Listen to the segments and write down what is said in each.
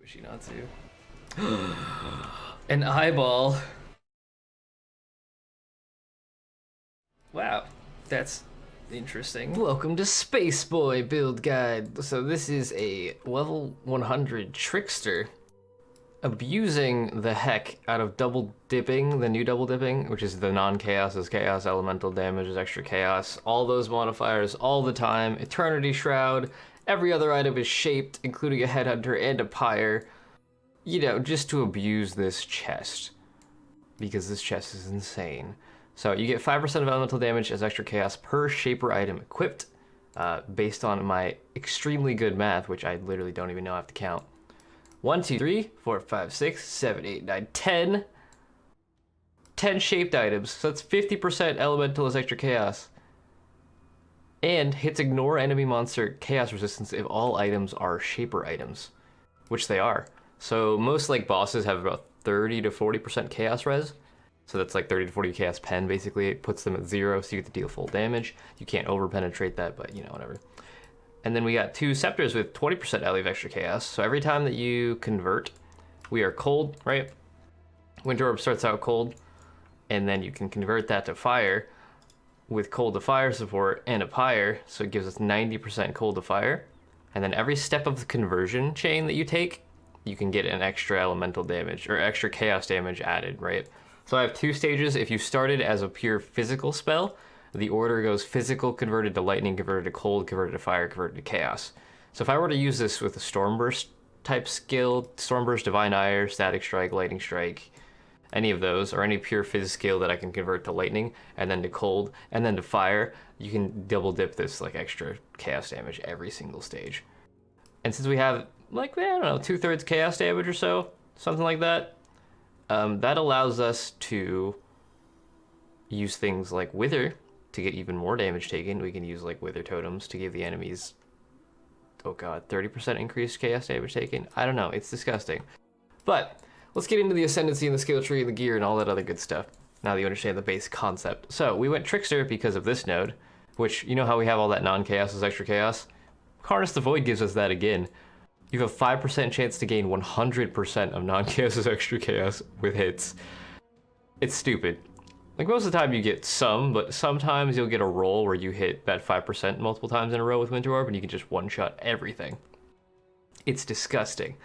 Was she not to? An eyeball. Wow, that's interesting. Welcome to Space Boy build guide. So this is a level 100 trickster abusing the heck out of double dipping, the new double dipping, which is the non-chaos is chaos, elemental damage is extra chaos, all those modifiers all the time, eternity shroud, every other item is shaped, including a headhunter and a pyre, you know, just to abuse this chest, because this chest is insane. So you get 5% of elemental damage as extra chaos per shaper item equipped, based on my extremely good math, which I literally don't even know I have to count. 1, 2, 3, 4, 5, 6, 7, 8, 9, 10. 10 shaped items, so that's 50% elemental as extra chaos. And hits ignore enemy monster chaos resistance if all items are shaper items, which they are. So most like bosses have about 30 to 40% chaos res. So that's like 30 to 40 chaos pen, basically. It puts them at 0, so you get to deal full damage. You can't over penetrate that, but you know, whatever. And then we got 2 scepters with 20% LE of extra chaos. So every time that you convert, we are cold, right? Winter Orb starts out cold, and then you can convert that to fire with cold to fire support and a pyre, so it gives us 90% cold to fire. And then every step of the conversion chain that you take, you can get an extra elemental damage or extra chaos damage added, right? So I have 2 stages. If you started as a pure physical spell, the order goes physical, converted to lightning, converted to cold, converted to fire, converted to chaos. So if I were to use this with a Stormburst type skill, Stormburst, Divine Ire, Static Strike, Lightning Strike, any of those, or any pure phys skill that I can convert to lightning, and then to cold, and then to fire, you can double dip this like extra chaos damage every single stage. And since we have like, I don't know, 2/3 chaos damage or so, something like that, that allows us to use things like Wither to get even more damage taken. We can use like Wither totems to give the enemies, oh god, 30% increased chaos damage taken. I don't know, it's disgusting. But let's get into the Ascendancy and the skill tree and the gear and all that other good stuff, now that you understand the base concept. So we went Trickster because of this node, which, you know how we have all that non-chaos as extra chaos? Harness the Void gives us that again. You have a 5% chance to gain 100% of non-chaos as extra chaos with hits. It's stupid. Like most of the time you get some, but sometimes you'll get a roll where you hit that 5% multiple times in a row with Winter Orb and you can just one-shot everything. It's disgusting.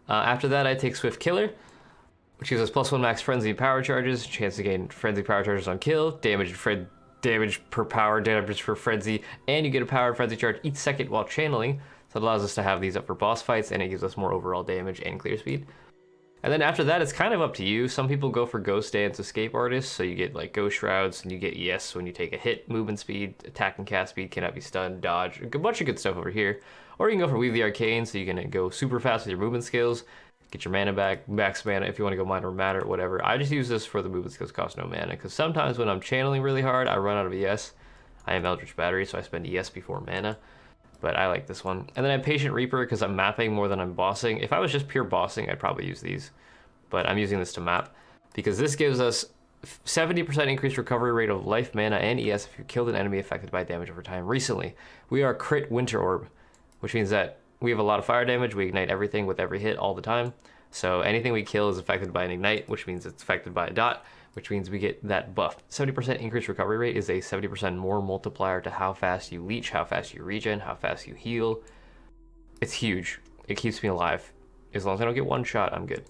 After that I take Swift Killer, which gives us +1 max Frenzy and Power Charges, chance to gain Frenzy Power Charges on kill, damage per power, damage for Frenzy, and you get a Power Frenzy Charge each second while channeling, so it allows us to have these up for boss fights, and it gives us more overall damage and clear speed. And then after that, it's kind of up to you. Some people go for Ghost Dance, Escape Artist, so you get like Ghost Shrouds, and you get ES when you take a hit, movement speed, attack and cast speed, cannot be stunned, dodge, a bunch of good stuff over here. Or you can go for Weave the Arcane, so you can go super fast with your movement skills, get your mana back, max mana if you want to go Minor Matter, whatever. I just use this for the movement skills cost no mana, because sometimes when I'm channeling really hard, I run out of ES. I am Eldritch Battery, so I spend ES before mana. But I like this one. And then I have Patient Reaper because I'm mapping more than I'm bossing. If I was just pure bossing, I'd probably use these. But I'm using this to map because this gives us 70% increased recovery rate of life, mana, and ES if you killed an enemy affected by damage over time recently. We are crit Winter Orb, which means that we have a lot of fire damage. We ignite everything with every hit all the time. So anything we kill is affected by an ignite, which means it's affected by a dot, which means we get that buff. 70% increased recovery rate is a 70% more multiplier to how fast you leech, how fast you regen, how fast you heal. It's huge. It keeps me alive. As long as I don't get one shot, I'm good.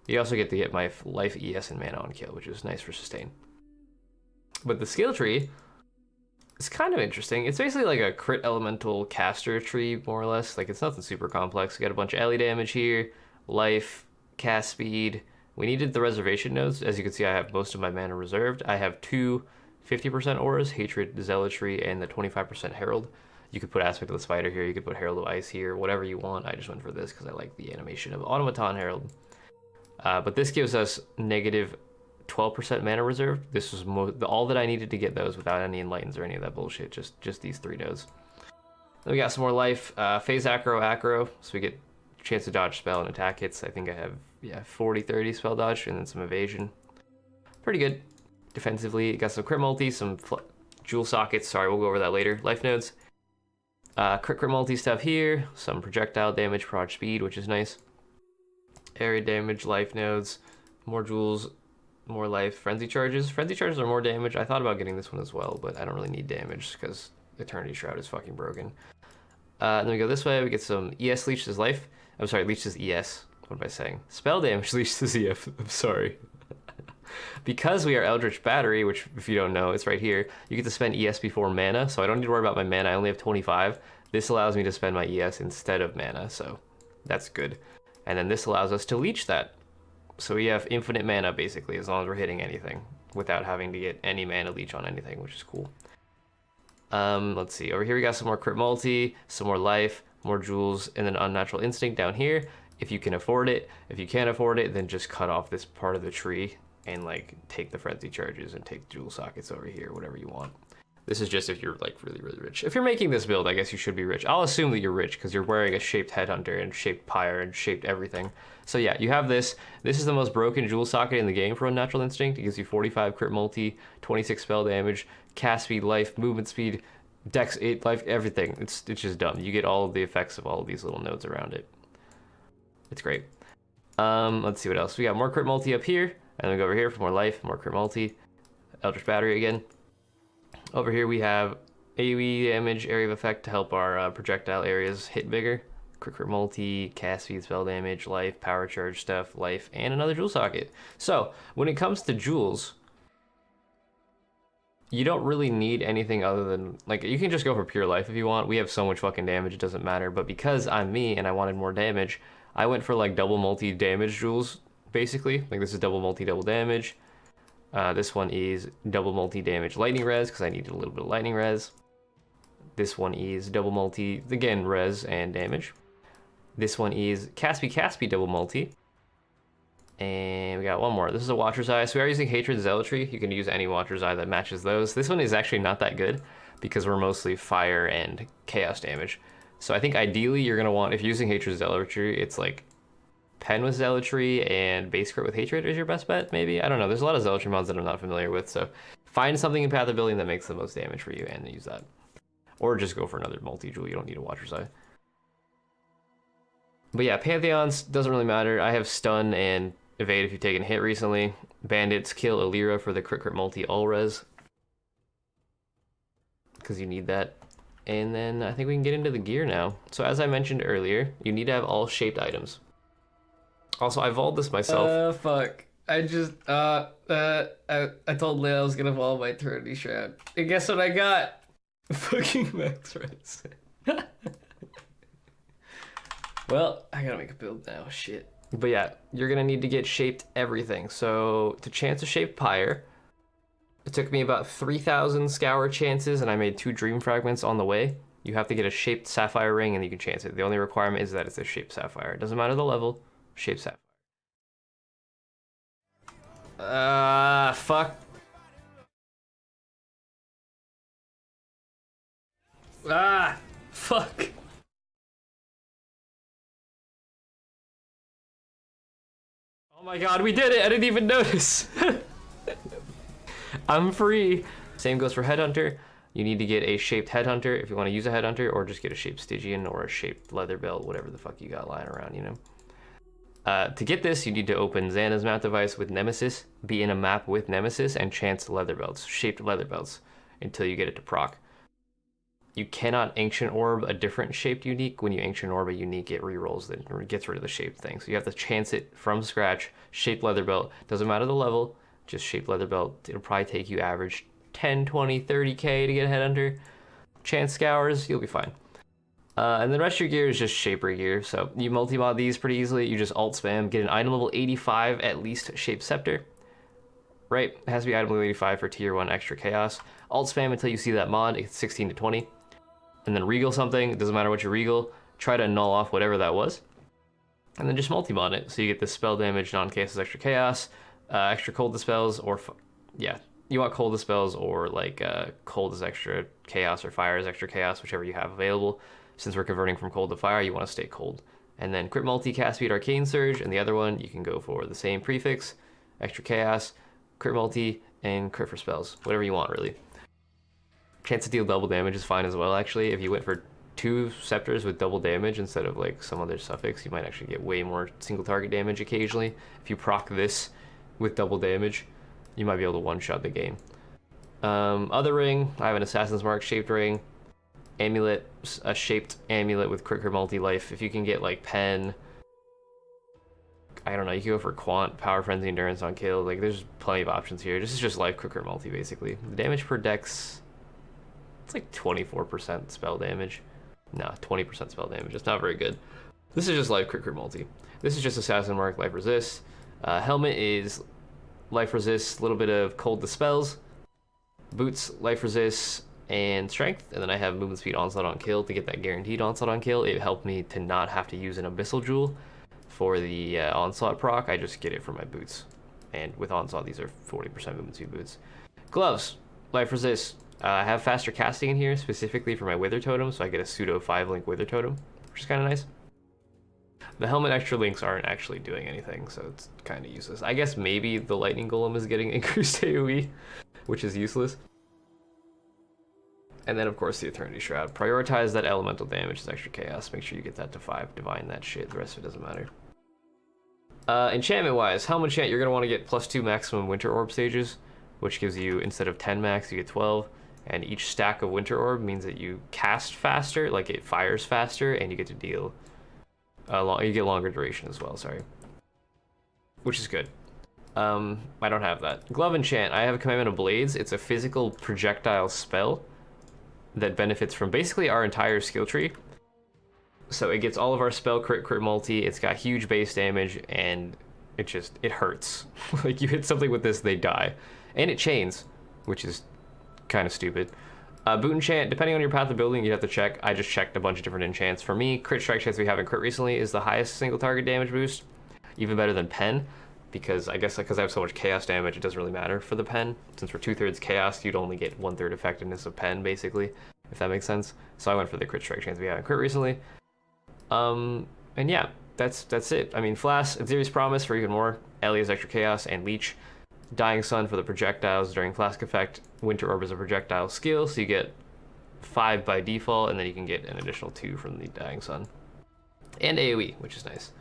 You also get to get my life, ES, and mana on kill, which is nice for sustain. But the skill tree is kind of interesting. It's basically like a crit elemental caster tree, more or less. Like, it's nothing super complex. We got a bunch of LE damage here, life, cast speed. We needed the reservation nodes. As you can see, I have most of my mana reserved. I have 2 50% auras, Hatred, Zealotry, and the 25% Herald. You could put Aspect of the Spider here, you could put Herald of Ice here, whatever you want. I just went for this because I like the animation of Automaton Herald. But this gives us negative 12% mana reserve. This was all that I needed to get those without any Enlightens or any of that bullshit, just these 3 nodes. Then we got some more life, phase acro, so we get a chance to dodge spell and attack hits. I think I have, yeah, 40-30 spell dodge, and then some evasion. Pretty good. Defensively, got some crit multi, some jewel sockets, sorry, we'll go over that later. Life nodes. Crit multi stuff here, some projectile damage, prod speed, which is nice. area damage, life nodes, more jewels, more life, frenzy charges. Frenzy charges are more damage. I thought about getting this one as well, but I don't really need damage because Eternity Shroud is fucking broken. Then we go this way, we get some ES leech as life. I'm sorry, leech as ES. What am I saying? Spell damage leech as EF. I'm sorry. Because we are Eldritch Battery, which if you don't know, it's right here, you get to spend ES before mana, so I don't need to worry about my mana. I only have 25. This allows me to spend my ES instead of mana, so that's good. And then this allows us to leech that. So we have infinite mana, basically, as long as we're hitting anything, without having to get any mana leech on anything, which is cool. Let's see, over here we got some more crit multi, some more life, more jewels, and then unnatural instinct down here, if you can afford it. If you can't afford it, then just cut off this part of the tree and like take the frenzy charges and take the jewel sockets over here, whatever you want. This is just if you're like really, really rich. If you're making this build, I guess you should be rich. I'll assume that you're rich because you're wearing a shaped headhunter and shaped pyre and shaped everything. So yeah, you have this. This is the most broken jewel socket in the game for Unnatural Instinct. It gives you 45 crit multi, 26 spell damage, cast speed, life, movement speed, dex 8, life, everything. It's just dumb. You get all of the effects of all of these little nodes around it. It's great. Let's see what else. We got more crit multi up here, and then we go over here for more life, more crit multi, Eldritch Battery again. Over here we have AoE damage, area of effect to help our projectile areas hit bigger. Crit multi, cast speed, spell damage, life, power charge stuff, life, and another jewel socket. So when it comes to jewels, you don't really need anything other than, like, you can just go for pure life if you want. We have so much fucking damage, it doesn't matter. But because I'm me and I wanted more damage, I went for like double multi damage jewels, basically. Like this is double multi double damage. This one is double multi damage lightning res because I needed a little bit of lightning res. This one is double multi, again, res and damage. This one is Caspi double multi. And we got one more. This is a Watcher's Eye. So we are using Hatred Zealotry. You can use any Watcher's Eye that matches those. This one is actually not that good because we're mostly fire and chaos damage. So I think ideally you're going to want, if you're using Hatred Zealotry, it's like Pen with Zealotry and Base Crit with Hatred is your best bet, maybe? I don't know. There's a lot of Zealotry mods that I'm not familiar with, so find something in Path of Building that makes the most damage for you and use that. Or just go for another multi-jewel. You don't need a Watcher's Eye. But yeah, Pantheons, doesn't really matter. I have Stun and Evade if you've taken a hit recently. Bandits kill Illyra for the crit multi all res, because you need that. And then I think we can get into the gear now. So as I mentioned earlier, you need to have all shaped items. Also, I evolved this myself. Fuck. I just, I told Leia I was gonna evolve my Eternity Shroud. And guess what I got? Fucking Max Res. Well, I gotta make a build now, shit. But yeah, you're gonna need to get shaped everything. So to chance a shaped pyre, it took me about 3,000 scour chances and I made 2 dream fragments on the way. You have to get a shaped sapphire ring and you can chance it. The only requirement is that it's a shaped sapphire. It doesn't matter the level, shaped sapphire. Fuck. Fuck. Oh my god, we did it! I didn't even notice! I'm free! Same goes for Headhunter. You need to get a shaped Headhunter if you want to use a Headhunter, or just get a shaped Stygian or a shaped leather belt, whatever the fuck you got lying around, you know? To get this, you need to open Xana's map device with Nemesis, be in a map with Nemesis, and chance leather belts, shaped leather belts, until you get it to proc. You cannot Ancient Orb a different shaped unique. When you Ancient Orb a unique, it rerolls it, or it gets rid of the shaped thing. So you have to chance it from scratch, shaped leather belt. Doesn't matter the level, just shaped leather belt. It'll probably take you average 10, 20, 30k to get a Headhunter. Chance Scours, you'll be fine. And the rest of your gear is just Shaper gear. So you multi-mod these pretty easily. You just alt spam, get an item level 85 at least Shaped Scepter. Right, it has to be item level 85 for tier 1 extra chaos. Alt spam until you see that mod, it's 16 to 20. And then regal something, it doesn't matter what you regal, try to null off whatever that was. And then just multi-mod it, so you get the spell damage, non-chaos extra chaos, extra cold dispels, or, yeah, you want cold dispels or like cold is extra chaos or fire is extra chaos, whichever you have available. Since we're converting from cold to fire, you want to stay cold. And then crit multi, cast speed, arcane surge, and the other one, you can go for the same prefix, extra chaos, crit multi, and crit for spells, whatever you want really. Chance to deal double damage is fine as well, actually. If you went for 2 scepters with double damage instead of like some other suffix, you might actually get way more single target damage occasionally. If you proc this with double damage, you might be able to one-shot the game. Other ring, I have an Assassin's Mark shaped ring. Amulet, a shaped amulet with quicker multi-life. If you can get like pen, I don't know, you can go for Quant, Power Frenzy, Endurance on kill. Like, there's plenty of options here. This is just life quicker multi, basically. The damage per dex, it's like 24% spell damage. No, 20% spell damage. It's not very good. This is just life quicker multi. This is just Assassin Mark, life resist. Helmet is life resist, a little bit of cold dispels. Boots, life resist, and strength. And then I have movement speed, onslaught on kill to get that guaranteed onslaught on kill. It helped me to not have to use an abyssal jewel for the onslaught proc. I just get it from my boots, and with onslaught these are 40% movement speed boots. Gloves, life resist. I have faster casting in here specifically for my wither totem, so I get a pseudo 5-link wither totem, which is kind of nice. The helmet extra links aren't actually doing anything, so it's kind of useless. I guess maybe the lightning golem is getting increased AoE, which is useless. And then, of course, the Eternity Shroud. Prioritize that elemental damage as extra chaos. Make sure you get that to 5. Divine that shit. The rest of it doesn't matter. Enchantment-wise, Helm Enchant, you're going to want to get +2 maximum Winter Orb stages, which gives you, instead of 10 max, you get 12. And each stack of Winter Orb means that you cast faster, like it fires faster, and you get to deal... you get longer duration as well, sorry. Which is good. I don't have that. Glove Enchant, I have a Commandment of Blades. It's a physical projectile spell that benefits from basically our entire skill tree. So it gets all of our spell crit multi, it's got huge base damage, and it hurts. Like, you hit something with this, they die. And it chains, which is kind of stupid. Boot Enchant, depending on your path of building, you have to check. I just checked a bunch of different enchants. For me, crit strike chance we have in crit recently is the highest single target damage boost, even better than pen, because I guess because I have so much chaos damage, it doesn't really matter for the pen. Since we're 2/3 chaos, you'd only get 1/3 effectiveness of pen, basically, if that makes sense. So I went for the crit strike chance we have in crit recently. And yeah, that's it. I mean, Flask, Aziri's Promise for even more, Elia's extra chaos, and Leech. Dying Sun for the projectiles during Flask effect. Winter Orb is a projectile skill, so you get 5 by default, and then you can get an additional 2 from the Dying Sun. And AoE, which is nice.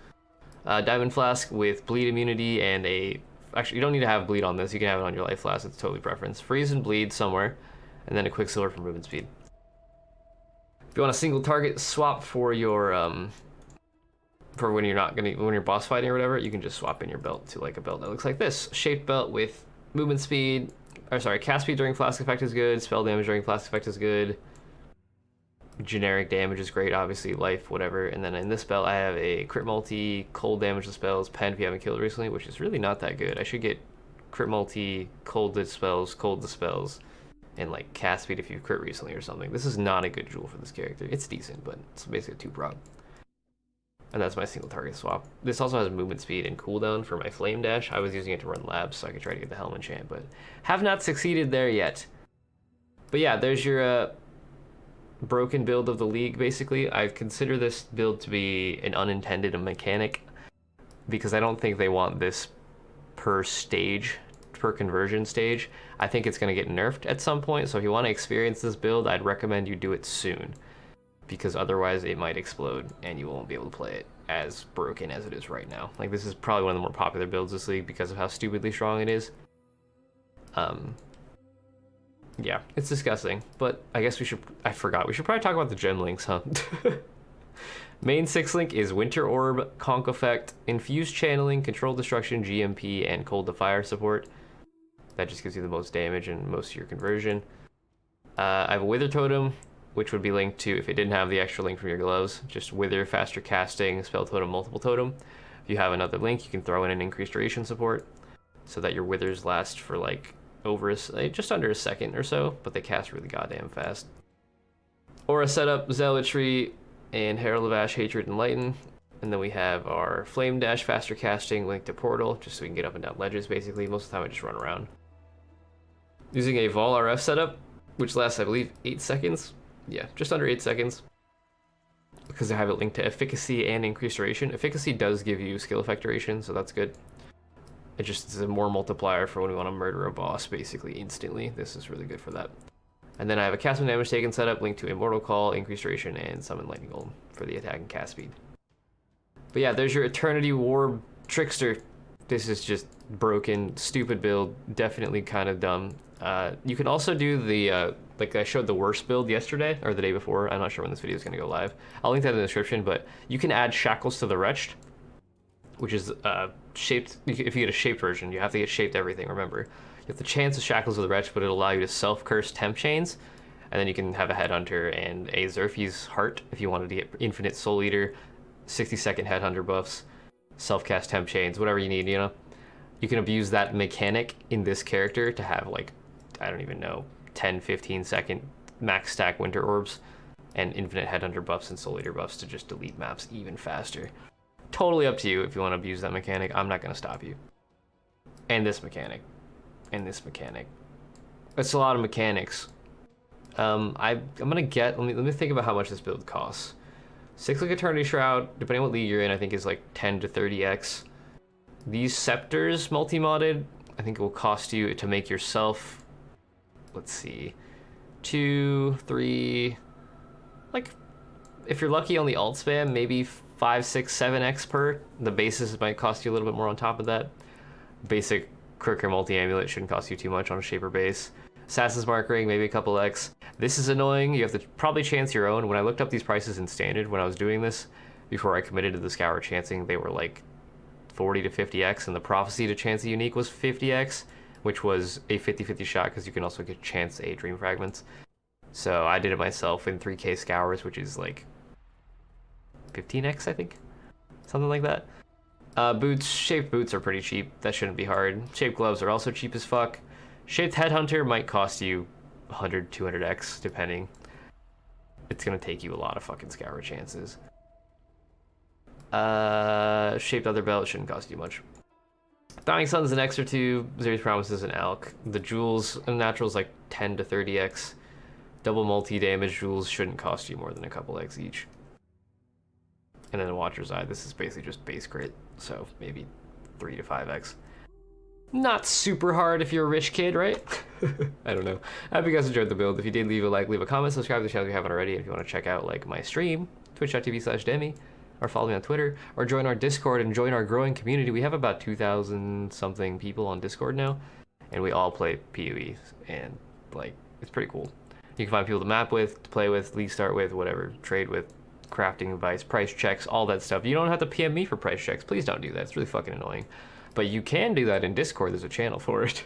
Diamond Flask with bleed immunity and a... Actually, you don't need to have bleed on this. You can have it on your life flask. It's totally preference. Freeze and bleed somewhere, and then a Quicksilver for movement speed. If you want a single target swap for your for when you're boss fighting or whatever, you can just swap in your belt to like a belt that looks like this. Shaped belt with movement speed, or sorry, cast speed during flask effect is good, spell damage during flask effect is good. Generic damage is great, obviously, life, whatever. And then in this belt, I have a crit multi, cold damage to spells, pen if you haven't killed recently, which is really not that good. I should get crit multi, cold dispels, and like cast speed if you've crit recently or something. This is not a good jewel for this character. It's decent, but it's basically 2 prog. And that's my single target swap. This also has movement speed and cooldown for my flame dash. I was using it to run labs so I could try to get the helm enchant, but have not succeeded there yet. But yeah, there's your broken build of the league, basically. I consider this build to be an unintended mechanic because I don't think they want this per stage, per conversion stage. I think it's going to get nerfed at some point, so if you want to experience this build, I'd recommend you do it soon, because otherwise it might explode and you won't be able to play it as broken as it is right now. Like, this is probably one of the more popular builds this league because of how stupidly strong it is. Yeah, it's disgusting, but I guess we should probably talk about the gem links, huh? Main 6-link is Winter Orb, Conk Effect, Infused Channeling, Control Destruction, GMP, and Cold to Fire support. That just gives you the most damage and most of your conversion. I have a Wither Totem, which would be linked to, if it didn't have the extra link from your gloves, just Wither, Faster Casting, Spell Totem, Multiple Totem. If you have another link, you can throw in an increased duration support so that your Withers last for like just under a second or so, but they cast really goddamn fast. Aura setup, Zealotry, and Herald of Ash, Hatred, and Lighten. And then we have our Flame Dash, Faster Casting, linked to Portal, just so we can get up and down ledges, basically. Most of the time I just run around. Using a Vol RF setup, which lasts, I believe, 8 seconds. Yeah, just under 8 seconds. Because I have it linked to Efficacy and Increased Duration. Efficacy does give you skill effect duration, so that's good. It just is a more multiplier for when we want to murder a boss, basically, instantly. This is really good for that. And then I have a cast when damage taken setup, linked to Immortal Call, Increased Duration, and Summon Lightning Golem for the attack and cast speed. But yeah, there's your Eternity War Trickster. This is just broken, stupid build, definitely kind of dumb. You can also do the, like I showed the worst build yesterday, or the day before, I'm not sure when this video is going to go live. I'll link that in the description, but you can add Shackles to the Wretched, which is shaped, if you get a shaped version, you have to get shaped everything, remember. You have the chance of Shackles of the Wretched, but it'll allow you to self-curse Temp Chains, and then you can have a Headhunter and a Xerfe's Heart if you wanted to get Infinite Soul Eater, 60-second Headhunter buffs, self-cast Temp Chains, whatever you need, you know? You can abuse that mechanic in this character to have, like, I don't even know, 10, 15-second max stack Winter Orbs and infinite Headhunter buffs and Soul Eater buffs to just delete maps even faster. Totally up to you if you want to abuse that mechanic. I'm not going to stop you. And this mechanic. And this mechanic. It's a lot of mechanics. I'm going to get... Let me think about how much this build costs. 6-click Eternity Shroud, depending on what league you're in, I think is like 10 to 30x. These Scepters multi-modded, I think it will cost you to make yourself, let's see, 2, 3, like, if you're lucky on the alt spam, maybe 5, 6, 7x per. The bases might cost you a little bit more on top of that. Basic Quirker multi-amulet shouldn't cost you too much on a Shaper base. Assassin's Mark Ring, maybe a couple X. This is annoying. You have to probably chance your own. When I looked up these prices in Standard when I was doing this, before I committed to the Scour chancing, they were like 40 to 50x, and the Prophecy to chance a unique was 50x, which was a 50-50 shot because you can also get chance a Dream Fragments. So I did it myself in 3k Scours, which is like 15x, I think. Something like that. Boots, shaped boots are pretty cheap. That shouldn't be hard. Shaped gloves are also cheap as fuck. Shaped Headhunter might cost you 100, 200x, depending. It's gonna take you a lot of fucking Scour chances. Shaped Other Belt shouldn't cost you much. Dying Sun's an X or 2. Zeri's Promises an Alk. The Jewels and Natural's like 10 to 30x. Double multi-damage Jewels shouldn't cost you more than a couple X each. And then the Watcher's Eye, this is basically just base crit, so maybe 3 to 5x. Not super hard if you're a rich kid, right? I don't know. I hope you guys enjoyed the build. If you did, leave a like, leave a comment, subscribe to the channel if you haven't already. If you want to check out like my stream, twitch.tv/demi, or follow me on Twitter, or join our Discord and join our growing community. We have about 2,000 something people on Discord now, and we all play PoE, and like, it's pretty cool. You can find people to map with, to play with, league start with, whatever, trade with, crafting advice, price checks, all that stuff. You don't have to PM me for price checks. Please don't do that. It's really fucking annoying. But you can do that in Discord. There's a channel for it.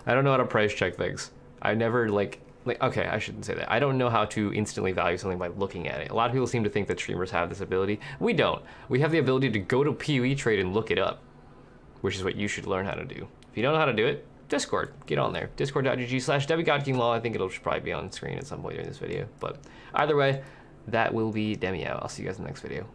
I don't know how to price check things. I never like, okay, I shouldn't say that. I don't know how to instantly value something by looking at it. A lot of people seem to think that streamers have this ability. We don't. We have the ability to go to PoE Trade and look it up, which is what you should learn how to do. If you don't know how to do it, Discord, get on there. Discord.gg/DemiGodKingLaw. I think it'll probably be on screen at some point during this video. But either way, that will be Demi out. I'll see you guys in the next video.